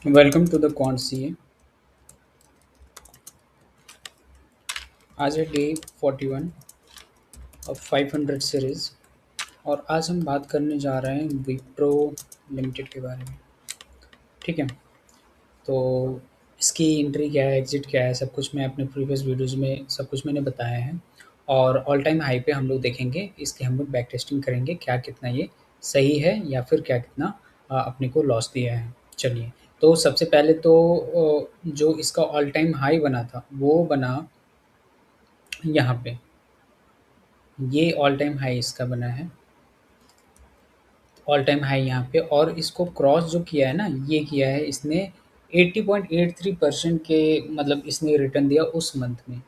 Welcome to the Quant CA. आज है day 41 of 500 series और आज हम बात करने जा रहे हैं विप्रो लिमिटेड के बारे में। ठीक है, तो इसकी एंट्री क्या है, एग्जिट क्या है, सब कुछ मैं अपने प्रीवियस वीडियोस में सब कुछ मैंने बताया है। और ऑल टाइम हाई पे हम लोग देखेंगे, इसकी हम लोग बैक टेस्टिंग करेंगे क्या कितना ये सही है या फिर क्या कितना अपने को लॉस दिया है। चलिए, तो सबसे पहले तो जो इसका ऑल टाइम हाई बना था वो बना यहाँ पे। ये ऑल टाइम हाई इसका बना है, ऑल टाइम हाई यहाँ पे। और इसको क्रॉस जो किया है ना, ये किया है इसने 80.83% के, मतलब इसने रिटर्न दिया उस मंथ में।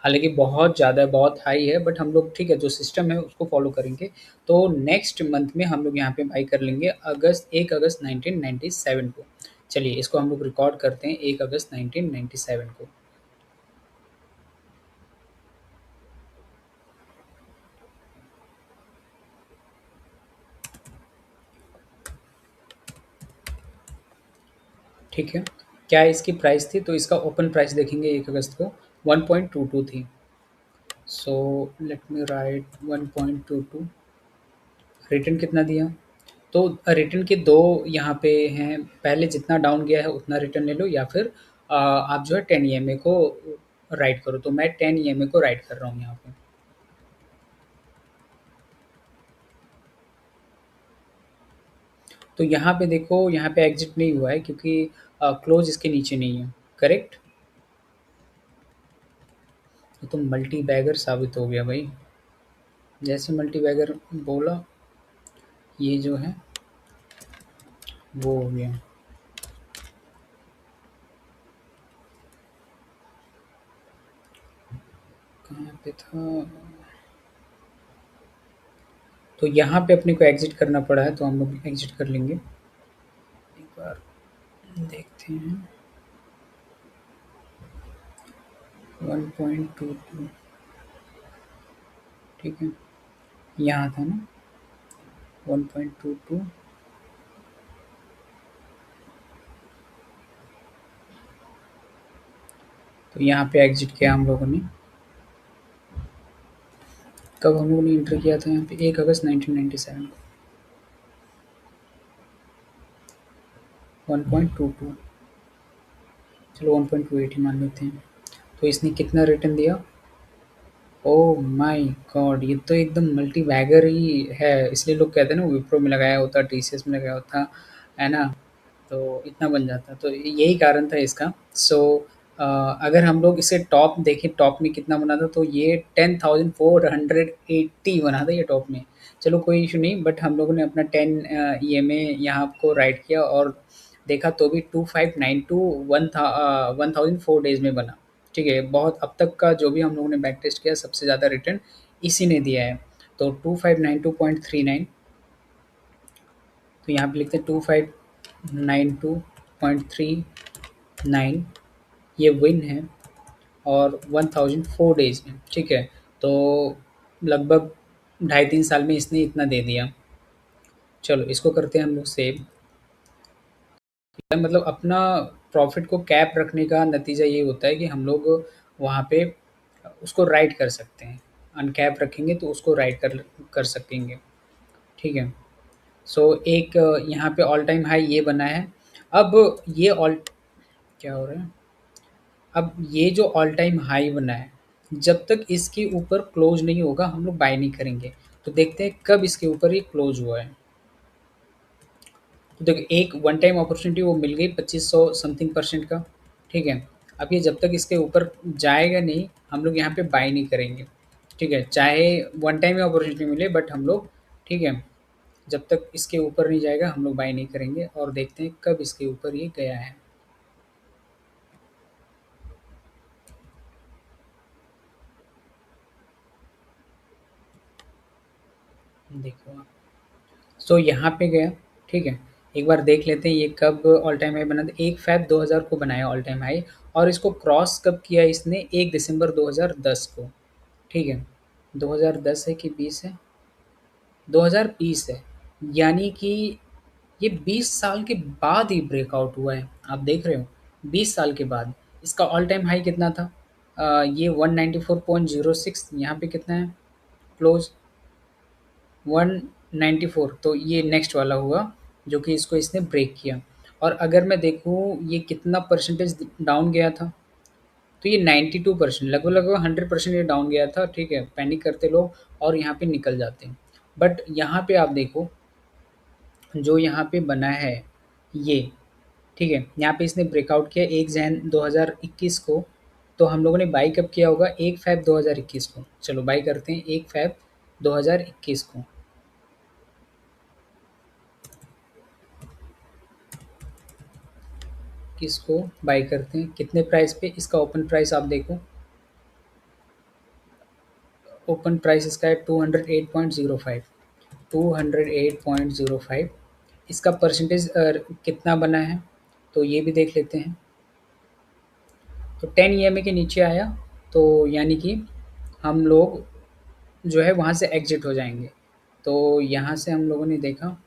हालाँकि बहुत ज़्यादा है, बहुत हाई है, बट हम लोग ठीक है जो सिस्टम है उसको फ़ॉलो करेंगे। तो नेक्स्ट मंथ में हम लोग यहाँ पे बाई कर लेंगे 1 अगस्त 1997 को। चलिए इसको हम लोग रिकॉर्ड करते हैं 1 अगस्त 1997 को। ठीक है, क्या इसकी प्राइस थी? तो इसका ओपन प्राइस देखेंगे 1 अगस्त को 1.22 थी। So let me right 1.22। Return कितना दिया? तो रिटर्न के 2 यहाँ पे हैं, पहले जितना डाउन गया है उतना रिटर्न ले लो या फिर आप जो है 10 ईएमए को राइट करो। तो मैं 10 ईएमए को राइट कर रहा हूँ यहाँ पे। तो यहाँ पे देखो, यहाँ पे एग्जिट नहीं हुआ है क्योंकि क्लोज इसके नीचे नहीं है। करेक्ट? तो तुम मल्टी बैगर साबित हो गया भाई। जैसे मल्टी बैगर बोला, ये जो है वो हो गया। कहाँ पे था? तो यहाँ पे अपने को एग्जिट करना पड़ा है, तो हम लोग एग्जिट कर लेंगे। एक बार देखते हैं। 1.22। ठीक है, यहाँ था ना 1.22। तो यहाँ पे एग्जिट किया हम लोगों ने। कब हम लोगों ने एंटर किया था यहाँ पे? 1 अगस्त 1997 को। 1.22, चलो 1.28 ही मान लेते हैं। तो इसने कितना रिटर्न दिया? ओह माय गॉड, ये तो एकदम मल्टी बैगर ही है। इसलिए लोग कहते हैं ना विप्रो में लगाया होता, टीसीएस में लगाया होता, है ना? तो इतना बन जाता। तो यही कारण था इसका। सो अगर हम लोग इसे टॉप देखें, टॉप में कितना बना था, तो ये 10,480 बना था ये टॉप में। चलो कोई इशू नहीं, बट हम लोगों ने अपना 10 ईएमए यहाँ को राइट किया और देखा तो भी 2592 1004 डेज़ में बना। ठीक है, बहुत अब तक का जो भी हम लोगों ने बैक टेस्ट किया सबसे ज़्यादा रिटर्न इसी ने दिया है। तो 2592.39, तो यहाँ पे लिखते हैं 2592.39, ये विन है और 1004 डेज़ में। ठीक है, तो लगभग ढाई 3 साल में इसने इतना दे दिया। चलो इसको करते हैं हम लोग सेव। मतलब अपना प्रॉफ़िट को कैप रखने का नतीजा ये होता है कि हम लोग वहाँ पे उसको राइट कर सकते हैं। अनकैप रखेंगे तो उसको राइट कर कर सकेंगे। ठीक है। सो एक यहाँ पे ऑल टाइम हाई ये बना है। अब ये ऑल क्या हो रहा है? अब ये जो ऑल टाइम हाई बना है, जब तक इसके ऊपर क्लोज़ नहीं होगा हम लोग बाय नहीं करेंगे। तो देखते हैं कब इसके ऊपर ये क्लोज़ हुआ है। तो देखिए एक वन टाइम अपॉर्चुनिटी वो मिल गई 2500 समथिंग परसेंट का। ठीक है, अब ये जब तक इसके ऊपर जाएगा नहीं हम लोग यहाँ पे बाय नहीं करेंगे। ठीक है, चाहे वन टाइम अपॉर्चुनिटी मिले बट हम लोग, ठीक है, जब तक इसके ऊपर नहीं जाएगा हम लोग बाय नहीं करेंगे। और देखते हैं कब इसके ऊपर ये गया है। देखो आप, सो यहाँ पे गया। ठीक है, एक बार देख लेते हैं ये कब ऑल टाइम हाई बना था। 1 फ़रवरी 2000 को बनाया ऑल टाइम हाई। और इसको क्रॉस कब किया इसने? 1 दिसंबर 2010 को। ठीक है, 2010 है कि 20 है? 2020 है। यानी कि ये 20 साल के बाद ही ब्रेकआउट हुआ है, आप देख रहे हो? 20 साल के बाद। इसका ऑल टाइम हाई कितना था? ये 194.06, यहाँ पे कितना है क्लोज़? 194, तो ये नेक्स्ट वाला हुआ, जो कि इसको इसने ब्रेक किया। और अगर मैं देखूँ ये कितना परसेंटेज डाउन गया था, तो ये 92%, लगभग-लगभग 100% ये डाउन गया था, ठीक है? पैनिक करते लोग और यहाँ पे निकल जाते हैं। बट यहाँ पे आप देखो, जो यहाँ पे बना है ये, ठीक है? यहाँ पे इसने ब्रेकआउट किया 1 जैन 2021 को, तो हम लोगों ने बाय कब किया होगा? 1 फ़ेब 2021 को। चलो बाय करते हैं 1 फ़ेब 2021 को। किसको बाय करते हैं? कितने प्राइस पे? इसका ओपन प्राइस आप देखो, ओपन प्राइस इसका है 208.05, 208.05। इसका परसेंटेज कितना बना है? तो ये भी देख लेते हैं। तो 10 ईएमए के नीचे आया, तो यानी कि हम लोग जो है वहाँ से एग्ज़िट हो जाएँगे। तो यहाँ से हम लोगों ने देखा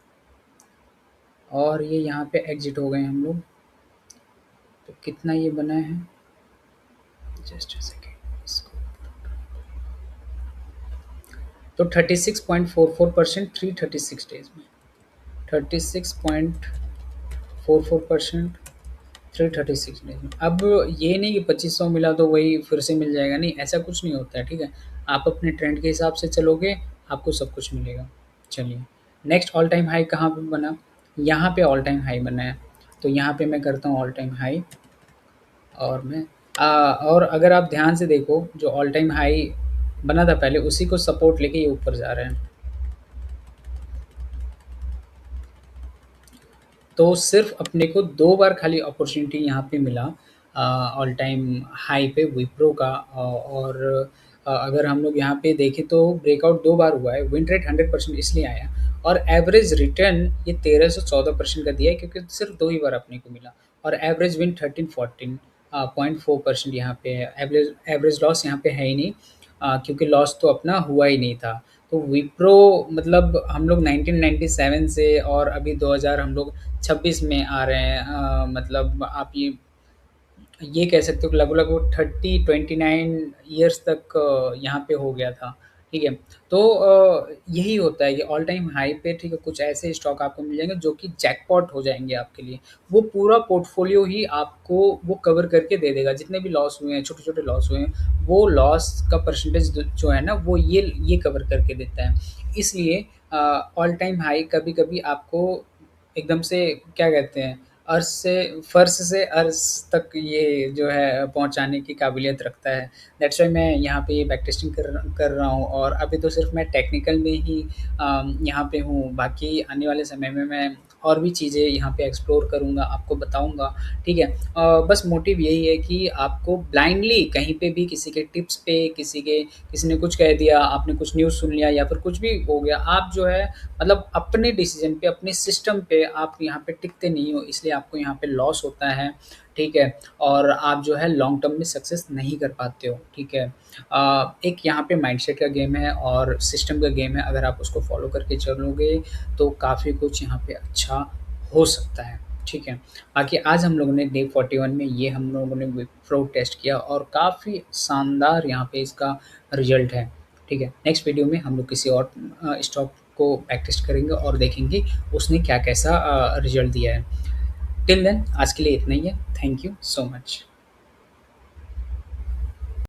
और ये यहाँ पे एग्ज़िट हो गए हम लोग। तो कितना ये बना है? जस्ट अ सेकंड इसको, तो 36.44% 336 डेज़ में। 36.44% 336 डेज़ में। अब ये नहीं कि 2500 मिला तो वही फिर से मिल जाएगा, नहीं, ऐसा कुछ नहीं होता है, ठीक है? आप अपने ट्रेंड के हिसाब से चलोगे, आपको सब कुछ मिलेगा। चलिए, नेक्स्ट ऑल टाइम हाई कहाँ पे बना? यहाँ पे ऑल टाइम हाई बना है। तो यहाँ पे मैं करता हूँ ऑल टाइम हाई, और मैं और अगर आप ध्यान से देखो, जो ऑल टाइम हाई बना था पहले, उसी को सपोर्ट लेके ये ऊपर जा रहे हैं। तो सिर्फ अपने को 2 बार खाली अपॉर्च्युनिटी यहाँ पे मिला ऑल टाइम हाई पे विप्रो का, और अगर हम लोग यहाँ पे देखें तो ब्रेकआउट 2 बार हुआ है, विन रेट 100% इसलिए आया, और एवरेज रिटर्न ये 13 से 14% का दिया है, क्योंकि सिर्फ 2 ही बार अपने को मिला, और एवरेज विन 13-14 0.4% यहाँ पे है। एवरेज एवरेज लॉस यहाँ पे है ही नहीं, क्योंकि लॉस तो अपना हुआ ही नहीं था। तो विप्रो, मतलब हम लोग 1997 से और अभी 2000 हम लोग 26 में आ रहे हैं, मतलब आप ये कह सकते हो कि लगभग 30-29 ईयर्स तक यहाँ पे हो गया था, ठीक है? तो यही होता है कि ऑल टाइम हाई पे, ठीक है, कुछ ऐसे स्टॉक आपको मिल जाएँगे जो कि जैकपॉट हो जाएँगे आपके लिए। वो पूरा पोर्टफ़ोलियो ही आपको वो कवर करके दे देगा, जितने भी लॉस हुए हैं, छोटे-छोटे लॉस हुए हैं, वो लॉस का परसेंटेज जो है ना, वो ये कवर करके देता है। इसलिए ऑल टाइम हाई कभी-कभी आपको एकदम से, क्या कहते हैं, अर्श से फर्श से अर्श तक ये जो है पहुँचाने की काबिलियत रखता है। दैट्स व्हाई मैं यहाँ पे बैक टेस्टिंग कर रहा हूँ, और अभी तो सिर्फ़ मैं टेक्निकल में ही यहाँ पे हूँ। बाकी आने वाले समय में मैं और भी चीज़ें यहाँ पे एक्सप्लोर करूँगा, आपको बताऊँगा, ठीक है? बस मोटिव यही है कि आपको ब्लाइंडली कहीं पे भी किसी के टिप्स पे, किसी ने कुछ कह दिया, आपने कुछ न्यूज़ सुन लिया या फिर कुछ भी हो गया, आप जो है मतलब अपने डिसीज़न पे, अपने सिस्टम पे आप यहाँ पे टिकते नहीं हो, इसलिए आपको यहाँ पे लॉस होता है, ठीक है? और आप जो है लॉन्ग टर्म में सक्सेस नहीं कर पाते हो, ठीक है? एक यहाँ पे माइंडसेट का गेम है और सिस्टम का गेम है, अगर आप उसको फ़ॉलो करके चलोगे, तो काफ़ी कुछ यहाँ पे अच्छा हो सकता है, ठीक है? बाकी आज हम लोगों ने डे 41 में ये हम लोगों ने विप्रो टेस्ट किया, और काफ़ी शानदार यहाँ पे इसका रिज़ल्ट है, ठीक है? नेक्स्ट वीडियो में हम लोग किसी और स्टॉक को बैक टेस्ट करेंगे और देखेंगे उसने क्या कैसा रिज़ल्ट दिया है। टिल देन आज के लिए इतना ही है। Thank you so much.